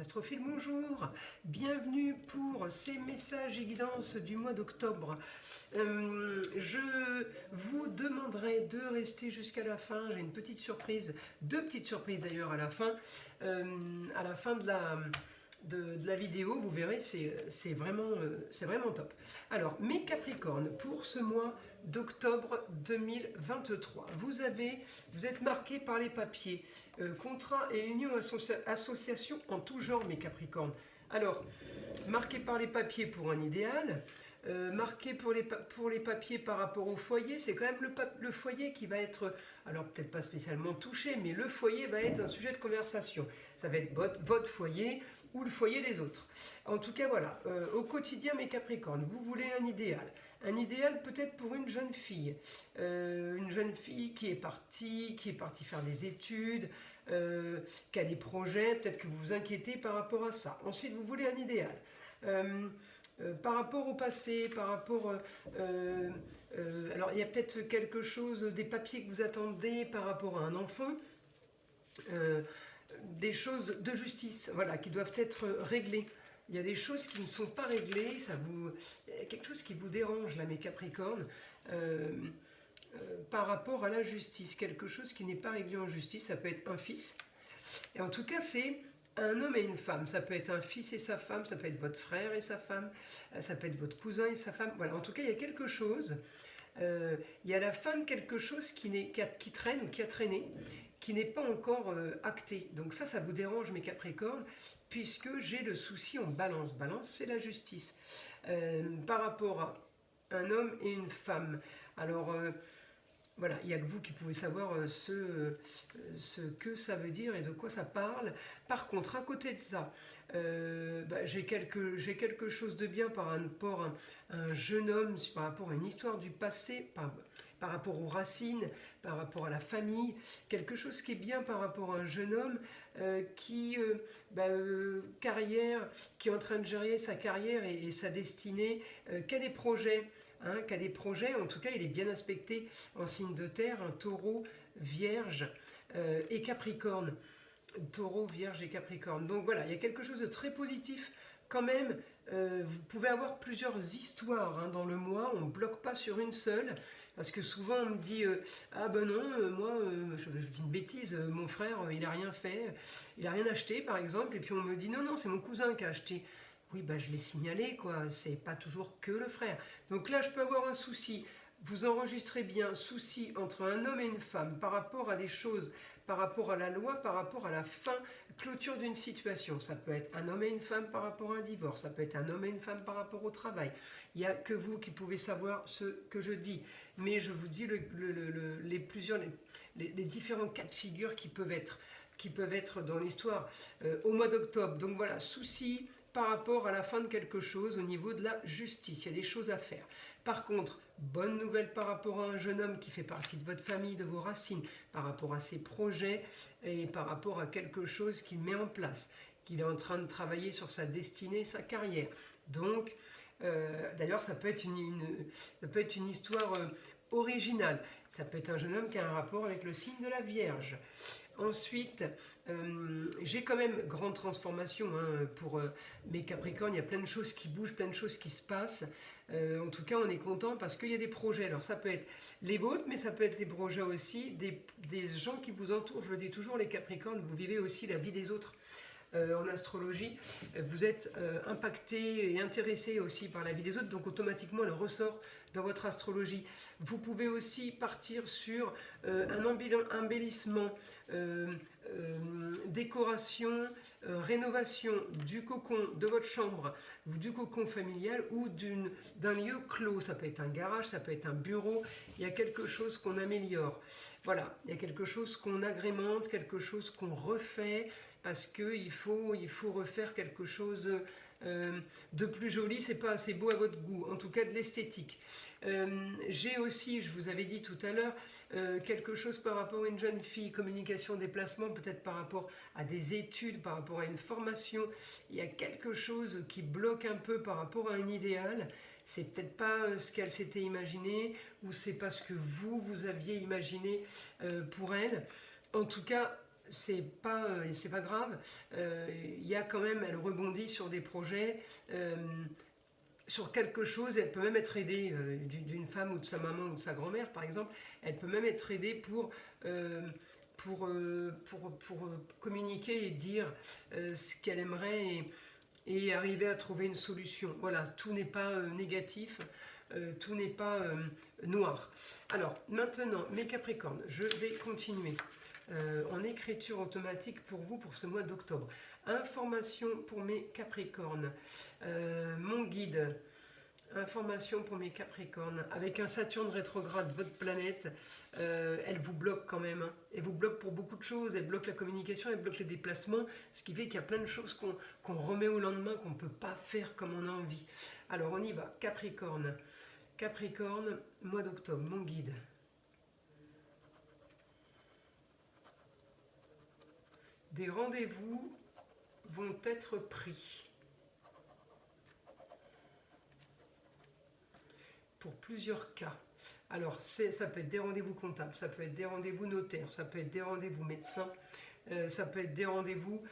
Astrophiles, bonjour, bienvenue pour ces messages et guidances du mois d'octobre. Je vous demanderai de rester jusqu'à la fin, j'ai une petite surprise, deux petites surprises d'ailleurs à la fin de la vidéo, vous verrez, c'est vraiment top. Alors, mes Capricornes, pour ce mois d'octobre 2023, vous êtes marqués par les papiers, contrats et unions, associations en tout genre, mes Capricornes. Alors, marqués par les papiers pour un idéal, marqué pour les papiers par rapport au foyer, c'est quand même le foyer qui va être, alors peut-être pas spécialement touché, mais le foyer va être un sujet de conversation. Ça va être votre foyer ou le foyer des autres. En tout cas, voilà, au quotidien, mes Capricornes, vous voulez un idéal peut-être pour une jeune fille qui est partie faire des études, qui a des projets, peut-être que vous vous inquiétez par rapport à ça. Ensuite, vous voulez un idéal. Par rapport au passé, par rapport... alors, il y a peut-être quelque chose, des papiers que vous attendez par rapport à un enfant, des choses de justice, voilà, qui doivent être réglées. Il y a des choses qui ne sont pas réglées, il y a quelque chose qui vous dérange, là, mes Capricornes, par rapport à la justice. Quelque chose qui n'est pas réglé en justice, ça peut être un fils. Et en tout cas, c'est... un homme et une femme, ça peut être un fils et sa femme, ça peut être votre frère et sa femme, ça peut être votre cousin et sa femme. Voilà, en tout cas, il y a quelque chose, il y a la fin de quelque chose qui traîne ou qui a traîné, qui n'est pas encore acté. Donc ça vous dérange, mes Capricornes, puisque j'ai le souci en balance. Balance, c'est la justice. Par rapport à un homme et une femme. Alors... voilà, il n'y a que vous qui pouvez savoir ce que ça veut dire et de quoi ça parle. Par contre, à côté de ça, j'ai quelque chose de bien par rapport à un jeune homme, par rapport à une histoire du passé, par rapport aux racines, par rapport à la famille. Quelque chose qui est bien par rapport à un jeune homme carrière, qui est en train de gérer sa carrière et sa destinée, qui a des projets. Qui a des projets, en tout cas il est bien aspecté en signe de terre, un taureau, vierge et capricorne. Taureau, vierge et capricorne. Donc voilà, il y a quelque chose de très positif quand même. Vous pouvez avoir plusieurs histoires dans le mois, on ne bloque pas sur une seule, parce que souvent on me dit ah ben non, moi je dis une bêtise, mon frère il n'a rien fait, il n'a rien acheté par exemple, et puis on me dit non, c'est mon cousin qui a acheté. Oui, je l'ai signalé, quoi. C'est pas toujours que le frère. Donc là, je peux avoir un souci. Vous enregistrez bien souci entre un homme et une femme par rapport à des choses, par rapport à la loi, par rapport à la fin, clôture d'une situation. Ça peut être un homme et une femme par rapport à un divorce. Ça peut être un homme et une femme par rapport au travail. Il n'y a que vous qui pouvez savoir ce que je dis. Mais je vous dis les différents cas de figure qui peuvent être dans l'histoire au mois d'octobre. Donc voilà, souci par rapport à la fin de quelque chose au niveau de la justice. Il y a des choses à faire. Par contre, bonne nouvelle par rapport à un jeune homme qui fait partie de votre famille, de vos racines, par rapport à ses projets et par rapport à quelque chose qu'il met en place, qu'il est en train de travailler sur sa destinée, sa carrière. Donc, d'ailleurs, ça peut être une histoire originale. Ça peut être un jeune homme qui a un rapport avec le signe de la Vierge. Ensuite, j'ai quand même grande transformation pour mes Capricornes. Il y a plein de choses qui bougent, plein de choses qui se passent. En tout cas, on est content parce qu'il y a des projets. Alors, ça peut être les vôtres, mais ça peut être les projets aussi des gens qui vous entourent. Je le dis toujours, les Capricornes, vous vivez aussi la vie des autres. En astrologie, vous êtes impacté et intéressé aussi par la vie des autres, donc automatiquement elle ressort dans votre astrologie. Vous pouvez aussi partir sur un embellissement, décoration, rénovation du cocon de votre chambre, ou du cocon familial, ou d'un lieu clos. Ça peut être un garage, ça peut être un bureau. Il y a quelque chose qu'on améliore. Voilà, il y a quelque chose qu'on agrémente, quelque chose qu'on refait, parce qu'il faut refaire quelque chose de plus joli, c'est pas assez beau à votre goût, en tout cas de l'esthétique. J'ai aussi, je vous avais dit tout à l'heure, quelque chose par rapport à une jeune fille, communication, déplacement, peut-être par rapport à des études, par rapport à une formation. Il y a quelque chose qui bloque un peu par rapport à un idéal. C'est peut-être pas ce qu'elle s'était imaginé, ou c'est pas ce que vous aviez imaginé pour elle. En tout cas, c'est pas grave. Il y a quand même, elle rebondit sur des projets, sur quelque chose. Elle peut même être aidée d'une femme ou de sa maman ou de sa grand-mère, par exemple. Elle peut même être aidée pour communiquer et dire ce qu'elle aimerait et arriver à trouver une solution. Voilà, tout n'est pas négatif. Tout n'est pas noir. Alors, maintenant, mes Capricornes, je vais continuer en écriture automatique pour vous pour ce mois d'octobre. Information pour mes Capricornes. Mon guide, information pour mes Capricornes. Avec un Saturne rétrograde, votre planète, elle vous bloque quand même. Hein. Elle vous bloque pour beaucoup de choses. Elle bloque la communication, elle bloque les déplacements. Ce qui fait qu'il y a plein de choses qu'on remet au lendemain, qu'on ne peut pas faire comme on a envie. Alors, on y va. Capricorne. Capricorne, mois d'octobre, mon guide. Des rendez-vous vont être pris pour plusieurs cas. Alors, ça peut être des rendez-vous comptables, ça peut être des rendez-vous notaires, ça peut être des rendez-vous médecins, ça peut être des rendez-vous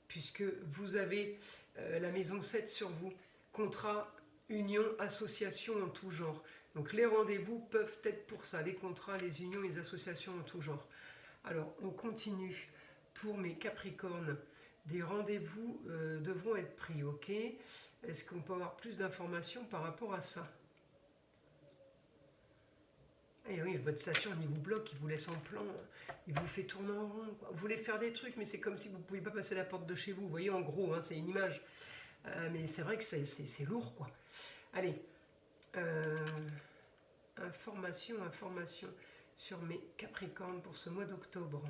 puisque vous avez la maison 7 sur vous, contrat, union, association en tout genre. Donc les rendez-vous peuvent être pour ça, les contrats, les unions, les associations en tout genre. Alors on continue pour mes Capricornes. Des rendez-vous devront être pris, ok? Est-ce qu'on peut avoir plus d'informations par rapport à ça? Eh oui, votre Saturne, il vous bloque, il vous laisse en plan, il vous fait tourner en rond. Vous voulez faire des trucs, mais c'est comme si vous ne pouviez pas passer la porte de chez vous. Vous voyez, en gros, hein, c'est une image. Mais c'est vrai que c'est lourd, quoi. Allez, information sur mes Capricornes pour ce mois d'octobre.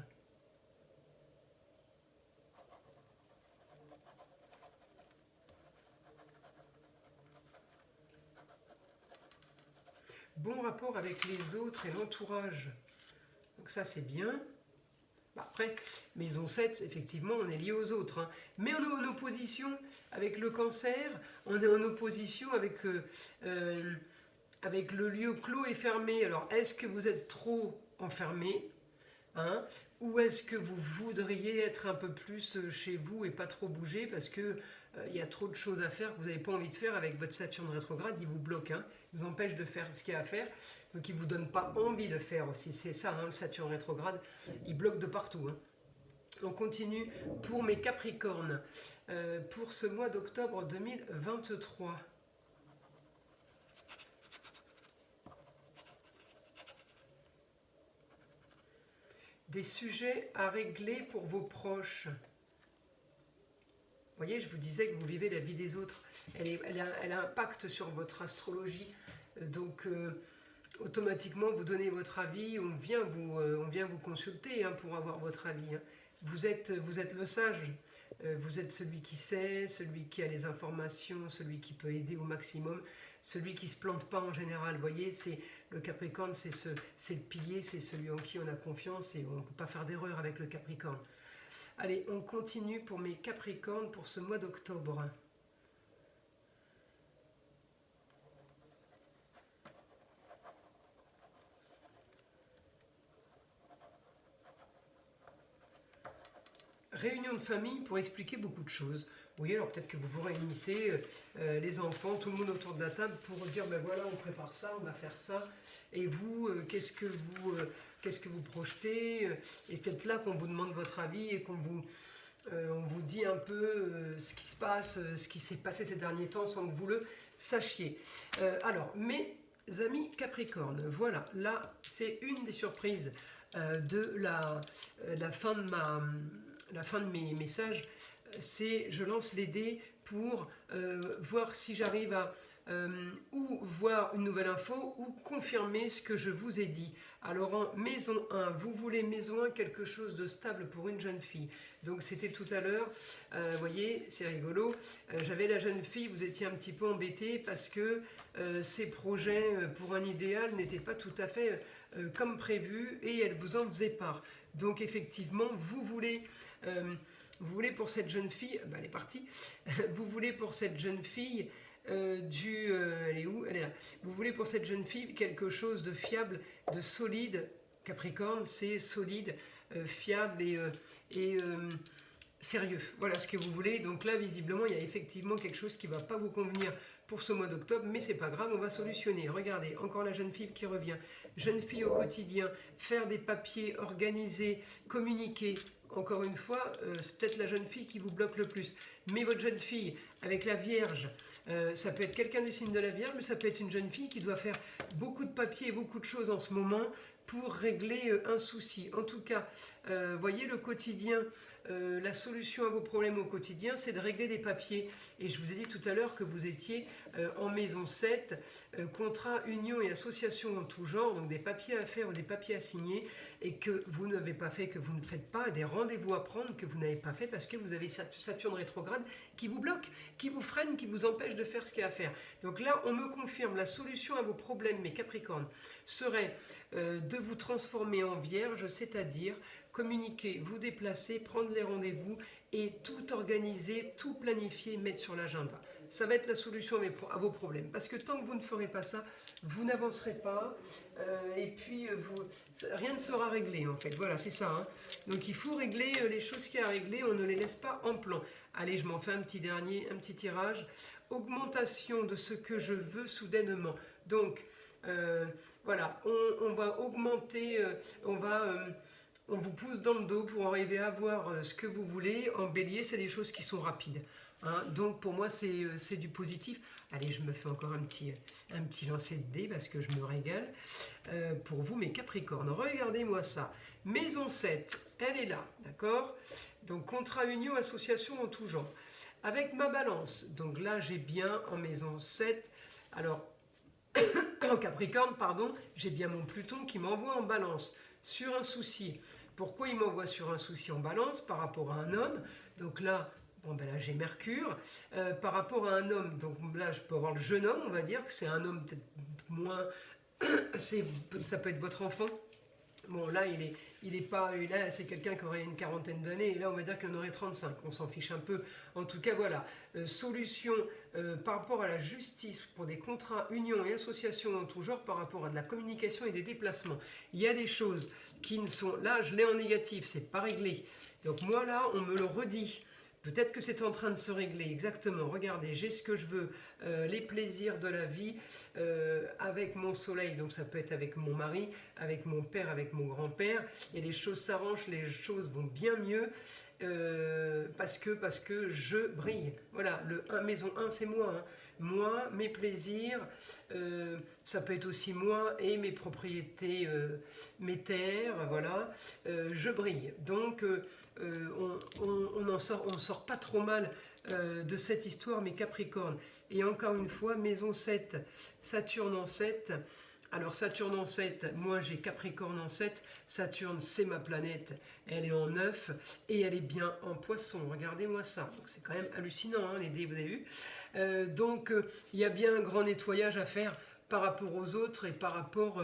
Bon rapport avec les autres et l'entourage. Donc ça, c'est bien. Après, maison 7, effectivement, on est lié aux autres. Hein. Mais on est en opposition avec le cancer, on est en opposition avec le lieu clos et fermé. Alors, est-ce que vous êtes trop enfermé, hein, ou est-ce que vous voudriez être un peu plus chez vous et pas trop bouger parce que il y a trop de choses à faire que vous n'avez pas envie de faire avec votre Saturne rétrograde, il vous bloque, hein, il vous empêche de faire ce qu'il y a à faire, donc il ne vous donne pas envie de faire aussi. C'est ça, hein, le Saturne rétrograde, il bloque de partout. Hein. On continue pour mes Capricornes, pour ce mois d'octobre 2023. Des sujets à régler pour vos proches. Vous voyez, je vous disais que vous vivez la vie des autres. Elle a un impact sur votre astrologie. Donc, automatiquement, vous donnez votre avis. On vient vous consulter hein, pour avoir votre avis. Hein. Vous êtes le sage. Vous êtes celui qui sait, celui qui a les informations, celui qui peut aider au maximum, celui qui ne se plante pas en général. Vous voyez, le Capricorne, c'est le pilier, c'est celui en qui on a confiance et on ne peut pas faire d'erreur avec le Capricorne. Allez, on continue pour mes Capricornes pour ce mois d'octobre. Réunion de famille pour expliquer beaucoup de choses. Vous voyez, alors peut-être que vous vous réunissez, les enfants, tout le monde autour de la table pour dire, ben voilà, on prépare ça, on va faire ça. Et vous, qu'est-ce que vous projetez? Et peut-être là qu'on vous demande votre avis et on vous dit un peu ce qui se passe, ce qui s'est passé ces derniers temps sans que vous le sachiez. Alors, mes amis Capricorne, voilà, là, c'est une des surprises de la fin de mes messages, c'est je lance les dés pour voir si j'arrive à ou voir une nouvelle info ou confirmer ce que je vous ai dit. Alors en maison 1, vous voulez maison 1 quelque chose de stable pour une jeune fille. Donc c'était tout à l'heure, vous voyez, c'est rigolo, j'avais la jeune fille, vous étiez un petit peu embêté parce que ces projets pour un idéal n'étaient pas tout à fait comme prévu et elle vous en faisait part. Donc effectivement, vous voulez pour cette jeune fille, elle est partie, vous voulez pour cette jeune fille elle est où? Elle est là. Vous voulez pour cette jeune fille quelque chose de fiable, de solide. Capricorne, c'est solide, fiable et sérieux. Voilà ce que vous voulez. Donc là, visiblement, il y a effectivement quelque chose qui ne va pas vous convenir pour ce mois d'octobre, mais c'est pas grave, on va solutionner. Regardez, encore la jeune fille qui revient. Jeune fille au quotidien, faire des papiers, organiser, communiquer. Encore une fois, c'est peut-être la jeune fille qui vous bloque le plus. Mais votre jeune fille, avec la Vierge, ça peut être quelqu'un du signe de la Vierge, mais ça peut être une jeune fille qui doit faire beaucoup de papiers et beaucoup de choses en ce moment pour régler un souci. En tout cas, voyez le quotidien, la solution à vos problèmes au quotidien, c'est de régler des papiers. Et je vous ai dit tout à l'heure que vous étiez en maison 7, contrat, union et association en tout genre, donc des papiers à faire ou des papiers à signer, et que vous n'avez pas fait, que vous ne faites pas, des rendez-vous à prendre que vous n'avez pas fait parce que vous avez Saturne rétrograde qui vous bloque, qui vous freine, qui vous empêche de faire ce qu'il y a à faire. Donc là, on me confirme, la solution à vos problèmes, mes Capricornes, serait de vous transformer en Vierge, c'est-à-dire communiquer, vous déplacer, prendre les rendez-vous et tout organiser, tout planifier, mettre sur l'agenda. Ça va être la solution à vos problèmes. Parce que tant que vous ne ferez pas ça, vous n'avancerez pas et puis rien ne sera réglé en fait. Voilà, c'est ça. Hein. Donc il faut régler les choses qu'il y a à régler, on ne les laisse pas en plan. Allez, je m'en fais un petit tirage. Augmentation de ce que je veux soudainement. Donc, voilà, on va augmenter, on vous pousse dans le dos pour arriver à avoir ce que vous voulez. En bélier, c'est des choses qui sont rapides. Hein. Donc pour moi, c'est du positif. Allez, je me fais encore un petit lancer de dés parce que je me régale. Pour vous, mes Capricornes, regardez-moi ça. Maison 7, elle est là, d'accord? Donc contrat, union, association en tout genre. Avec ma balance, donc là, j'ai bien en maison 7. Alors, en Capricorne, pardon, j'ai bien mon Pluton qui m'envoie en balance sur un souci. Pourquoi il m'envoie sur un souci en balance par rapport à un homme? Donc là, bon ben là j'ai Mercure. Par rapport à un homme, donc là je peux avoir le jeune homme, on va dire que c'est un homme peut-être moins... ça peut être votre enfant. Bon là il est pas, là c'est quelqu'un qui aurait une quarantaine d'années et là on va dire qu'il en aurait 35, on s'en fiche un peu. En tout cas voilà, solution par rapport à la justice pour des contrats, unions et associations en tout genre, par rapport à de la communication et des déplacements. Il y a des choses qui ne sont, là je l'ai en négatif, c'est pas réglé. Donc moi là on me le redit. Peut-être que c'est en train de se régler, exactement. Regardez, j'ai ce que je veux, les plaisirs de la vie avec mon soleil, donc ça peut être avec mon mari, avec mon père, avec mon grand-père. Et les choses s'arrangent, les choses vont bien mieux parce que je brille. Voilà, maison 1, c'est moi. Hein. Moi, mes plaisirs, ça peut être aussi moi et mes propriétés, mes terres, voilà. Je brille. Donc, on sort pas trop mal de cette histoire, mes Capricornes. Et encore une fois, maison 7, Saturne en 7. Alors Saturne en 7, moi j'ai Capricorne en 7, Saturne c'est ma planète, elle est en 9 et elle est bien en Poisson, regardez-moi ça, donc c'est quand même hallucinant hein, les dés, vous avez vu. Donc il y a bien un grand nettoyage à faire par rapport aux autres et par rapport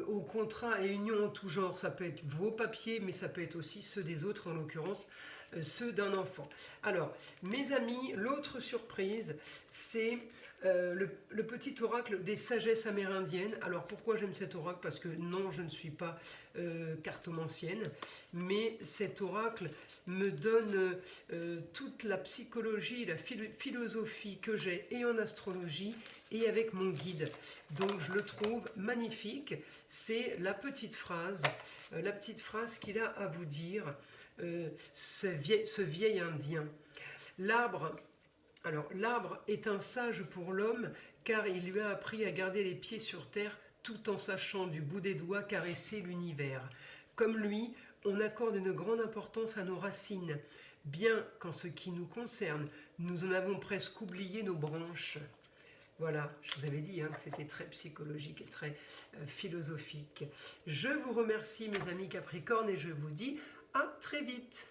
aux contrats et unions en tout genre. Ça peut être vos papiers, mais ça peut être aussi ceux des autres, en l'occurrence ceux d'un enfant. Alors, mes amis, l'autre surprise, c'est le petit oracle des sagesses amérindiennes. Alors, pourquoi j'aime cet oracle? Parce que non, je ne suis pas cartomancienne, mais cet oracle me donne toute la psychologie, la philosophie que j'ai et en astrologie et avec mon guide. Donc je le trouve magnifique. C'est la petite phrase qu'il a à vous dire, ce vieil indien. L'arbre est un sage pour l'homme, car il lui a appris à garder les pieds sur terre tout en sachant du bout des doigts caresser l'univers. Comme lui, on accorde une grande importance à nos racines, bien qu'en ce qui nous concerne, nous en avons presque oublié nos branches. Voilà, je vous avais dit hein, que c'était très psychologique et très philosophique. Je vous remercie mes amis Capricornes et je vous dis à très vite.